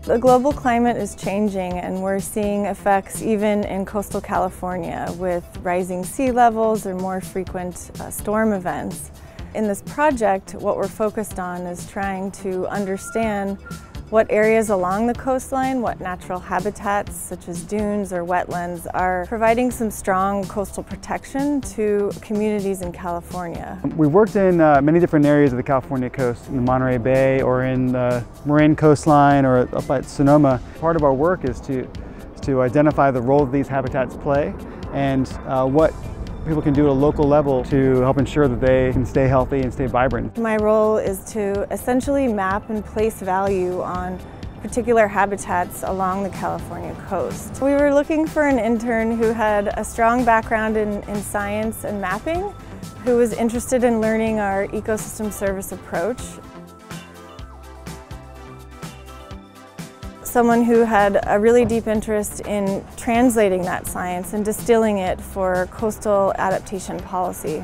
The global climate is changing, and we're seeing effects even in coastal California with rising sea levels or more frequent storm events. In this project, what we're focused on is trying to understand what areas along the coastline, what natural habitats such as dunes or wetlands are providing some strong coastal protection to communities in California. We've worked in many different areas of the California coast, in the Monterey Bay or in the Marin coastline or up at Sonoma. Part of our work is to identify the role that these habitats play and what people can do at a local level to help ensure that they can stay healthy and stay vibrant. My role is to essentially map and place value on particular habitats along the California coast. We were looking for an intern who had a strong background in science and mapping, who was interested in learning our ecosystem service approach. Someone who had a really deep interest in translating that science and distilling it for coastal adaptation policy.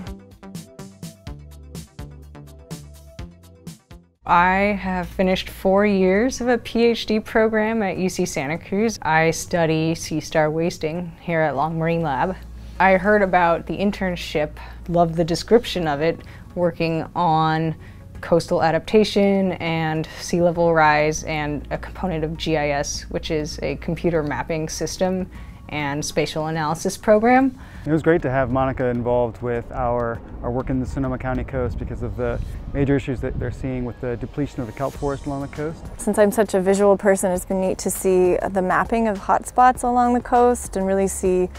I have finished 4 years of a PhD program at UC Santa Cruz. I study sea star wasting here at Long Marine Lab. I heard about the internship, loved the description of it, working on coastal adaptation and sea level rise and a component of GIS, which is a computer mapping system and spatial analysis program. It was great to have Monica involved with our work in the Sonoma County coast because of the major issues that they're seeing with the depletion of the kelp forest along the coast. Since I'm such a visual person, it's been neat to see the mapping of hotspots along the coast and really see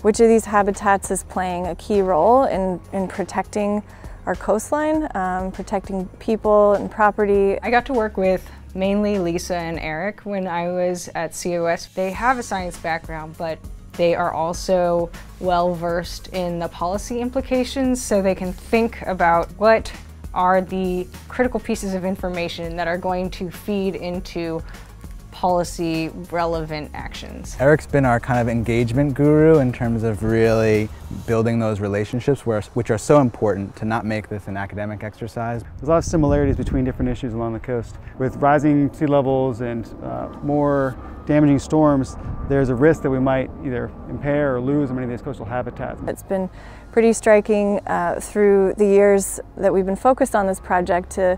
which of these habitats is playing a key role in protecting our coastline, protecting people and property. I got to work with mainly Lisa and Eric when I was at COS. They have a science background, but they are also well versed in the policy implications, so they can think about what are the critical pieces of information that are going to feed into policy relevant actions. Eric's been our kind of engagement guru in terms of really building those relationships which are so important to not make this an academic exercise. There's a lot of similarities between different issues along the coast. With rising sea levels and more damaging storms, there's a risk that we might either impair or lose many of these coastal habitats. It's been pretty striking through the years that we've been focused on this project to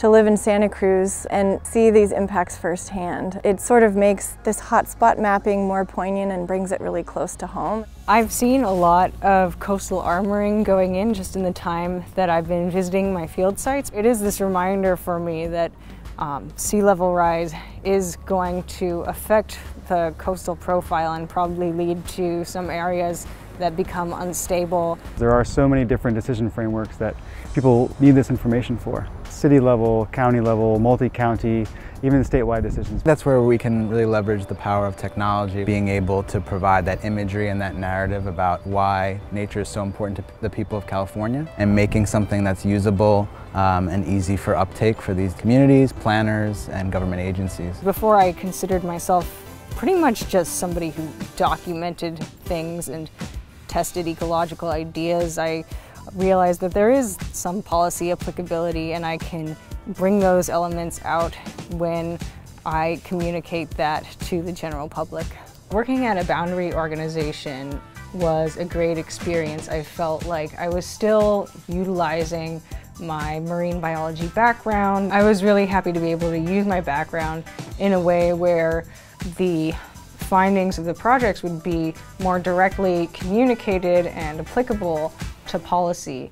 live in Santa Cruz and see these impacts firsthand. It sort of makes this hotspot mapping more poignant and brings it really close to home. I've seen a lot of coastal armoring going in just in the time that I've been visiting my field sites. It is this reminder for me that sea level rise is going to affect the coastal profile and probably lead to some areas that become unstable. There are so many different decision frameworks that people need this information for. City level, county level, multi-county, even statewide decisions. That's where we can really leverage the power of technology, being able to provide that imagery and that narrative about why nature is so important to the people of California and making something that's usable and easy for uptake for these communities, planners, and government agencies. Before I considered myself pretty much just somebody who documented things and tested ecological ideas, I realized that there is some policy applicability and I can bring those elements out when I communicate that to the general public. Working at a boundary organization was a great experience. I felt like I was still utilizing my marine biology background. I was really happy to be able to use my background in a way where the findings of the projects would be more directly communicated and applicable to policy.